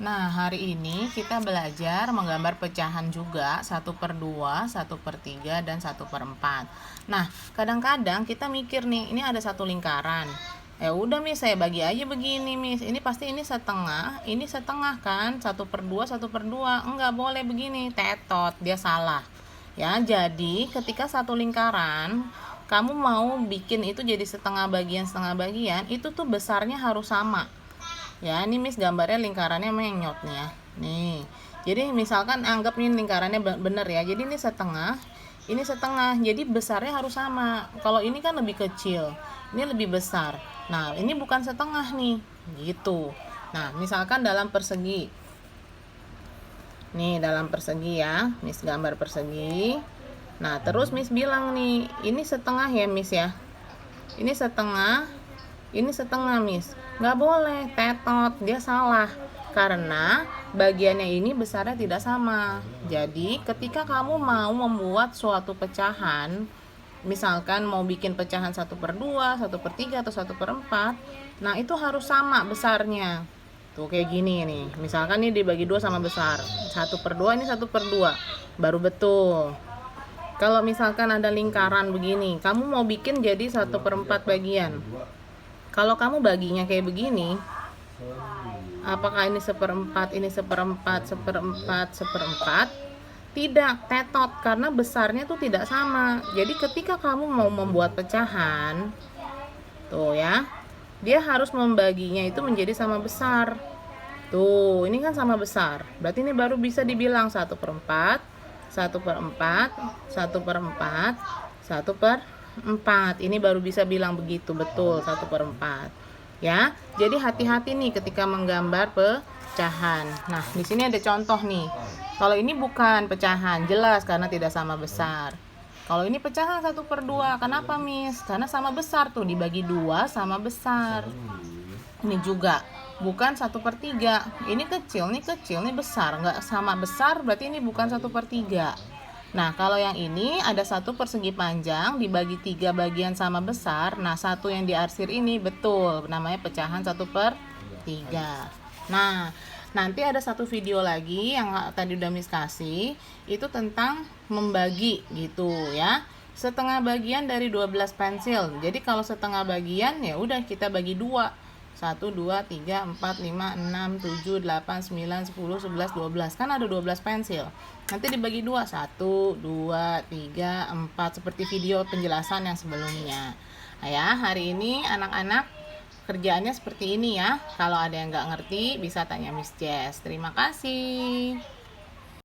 Nah, hari ini kita belajar menggambar pecahan juga 1/2, 1/3, dan 1/4. Nah, kadang-kadang kita mikir nih, ini ada satu lingkaran. Udah Miss, saya bagi aja begini Miss. Ini pasti ini setengah kan? 1/2, 1/2. Enggak boleh begini, tetot, dia salah. Ya, jadi ketika satu lingkaran kamu mau bikin itu jadi setengah bagian, itu tuh besarnya harus sama. Ya, ini Miss gambarnya lingkarannya menyot nih ya. Nih. Jadi misalkan anggap nih lingkarannya bener ya. Jadi ini setengah, ini setengah. Jadi besarnya harus sama. Kalau ini kan lebih kecil, ini lebih besar. Nah, ini bukan setengah nih. Gitu. Nah, misalkan dalam persegi. Nih, dalam persegi ya. Miss gambar persegi. Nah, terus Miss bilang nih, ini setengah ya Miss ya. Ini setengah Miss. Nggak boleh, tetot, dia salah. Karena bagiannya ini besarnya tidak sama. Jadi ketika kamu mau membuat suatu pecahan, misalkan mau bikin pecahan 1/2, 1/3, atau 1/4, nah itu harus sama besarnya. Tuh kayak gini nih. Misalkan ini dibagi 2 sama besar. 1/2 ini 1/2. Baru betul. Kalau misalkan ada lingkaran begini, kamu mau bikin jadi 1/4 bagian. Kalau kamu baginya kayak begini, apakah ini 1/4, ini 1/4, 1/4, 1/4? Tidak, tetot, karena besarnya tuh tidak sama. Jadi ketika kamu mau membuat pecahan, tuh ya, dia harus membaginya itu menjadi sama besar. Tuh, ini kan sama besar. Berarti ini baru bisa dibilang 1/4, 1/4, 1/4, 1/4. Ini baru bisa bilang begitu, betul, 1/4. Ya, jadi hati-hati nih ketika menggambar pecahan. Nah, di sini ada contoh nih. Kalau ini bukan pecahan, jelas karena tidak sama besar. Kalau ini pecahan 1/2, kenapa Miss? Karena sama besar tuh, dibagi 2 sama besar. Ini juga bukan 1/3. Ini kecil, ini besar. Nggak sama besar, berarti ini bukan 1/3. Nah, kalau yang ini ada satu persegi panjang dibagi 3 bagian sama besar. Nah, satu yang diarsir ini betul, namanya pecahan 1/3. Nah, nanti ada satu video lagi yang tadi udah Miss kasih, itu tentang membagi gitu ya. Setengah bagian dari 12 pensil. Jadi kalau setengah bagian ya udah kita bagi 2. 1, 2, 3, 4, 5, 6, 7, 8, 9, 10, 11, 12. Kan ada 12 pensil. Nanti dibagi 2. 1, 2, 3, 4. Seperti video penjelasan yang sebelumnya. Nah ya, hari ini anak-anak kerjaannya seperti ini ya. Kalau ada yang nggak ngerti bisa tanya Miss Jess. Terima kasih.